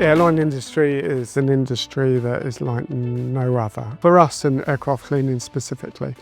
airline industry is an industry that is like no other. For us in aircraft cleaning specifically,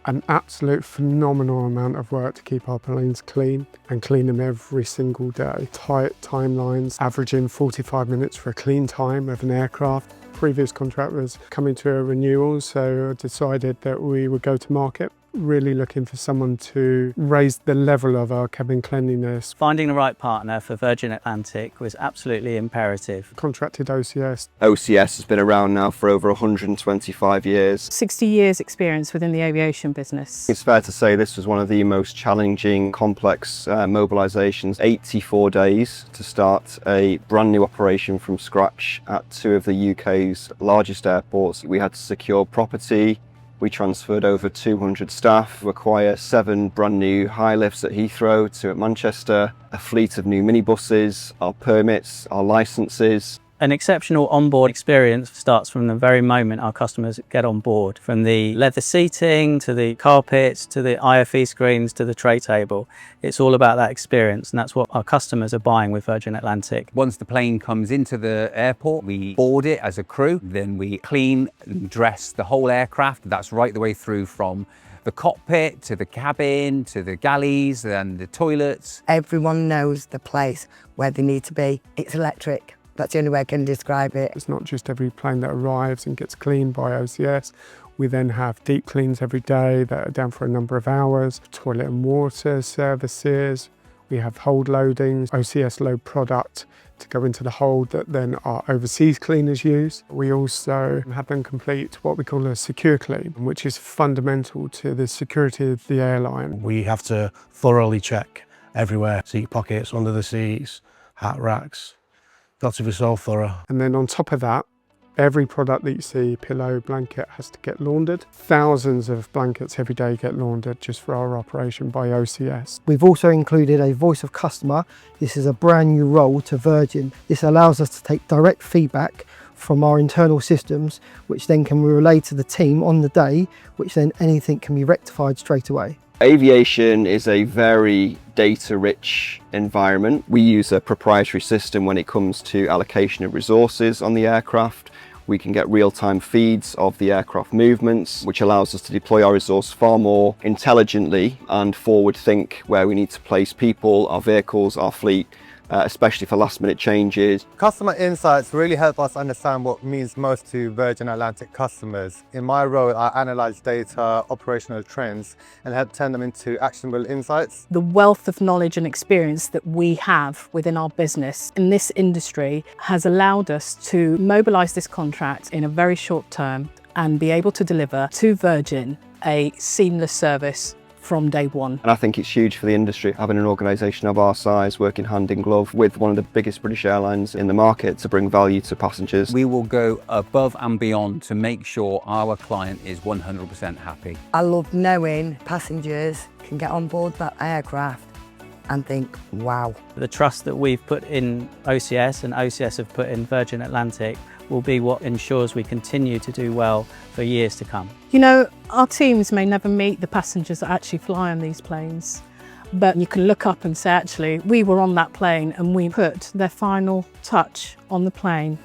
an absolute phenomenal amount of work to keep our planes clean and clean them every single day. Tight timelines, averaging 45 minutes for a clean time of an aircraft. Previous contract was coming to a renewal, so I decided that we would go to market. Really looking for someone to raise the level of our cabin cleanliness. Finding the right partner for Virgin Atlantic was absolutely imperative. Contracted OCS. OCS has been around now for over 125 years. 60 years experience within the aviation business. It's fair to say this was one of the most challenging, complex mobilisations. 84 days to start a brand new operation from scratch at two of the UK's largest airports. We had to secure property. We transferred over 200 staff, acquire 7 brand new high lifts at Heathrow, 2 at Manchester, a fleet of new minibuses, our permits, our licences. An exceptional onboard experience starts from the very moment our customers get on board. From the leather seating, to the carpets, to the IFE screens, to the tray table. It's all about that experience, and that's what our customers are buying with Virgin Atlantic. Once the plane comes into the airport, we board it as a crew, then we clean and dress the whole aircraft. That's right the way through from the cockpit to the cabin, to the galleys and the toilets. Everyone knows the place where they need to be. It's electric. That's the only way I can describe it. It's not just every plane that arrives and gets cleaned by OCS. We then have deep cleans every day that are down for a number of hours, toilet and water services. We have hold loadings, OCS load product to go into the hold that then our overseas cleaners use. We also have them complete what we call a secure clean, which is fundamental to the security of the airline. We have to thoroughly check everywhere, seat pockets, under the seats, hat racks. Got to be so thorough. And then on top of that, every product that you see, pillow, blanket, has to get laundered. Thousands of blankets every day get laundered just for our operation by OCS. We've also included a voice of customer. This is a brand new role to Virgin. This allows us to take direct feedback from our internal systems, which then can be relayed to the team on the day, which then anything can be rectified straight away. Aviation is a very data-rich environment. We use a proprietary system when it comes to allocation of resources on the aircraft. We can get real-time feeds of the aircraft movements, which allows us to deploy our resource far more intelligently and forward think where we need to place people, our vehicles, our fleet, especially for last-minute changes. Customer insights really help us understand what means most to Virgin Atlantic customers. In my role, I analyse data, operational trends, and help turn them into actionable insights. The wealth of knowledge and experience that we have within our business in this industry has allowed us to mobilise this contract in a very short term and be able to deliver to Virgin a seamless service from day one. And I think it's huge for the industry, having an organisation of our size working hand in glove with one of the biggest British airlines in the market to bring value to passengers. We will go above and beyond to make sure our client is 100% happy. I love knowing passengers can get on board that aircraft and think, wow. The trust that we've put in OCS and OCS have put in Virgin Atlantic will be what ensures we continue to do well for years to come. You know, our teams may never meet the passengers that actually fly on these planes, but you can look up and say, actually, we were on that plane and we put their final touch on the plane.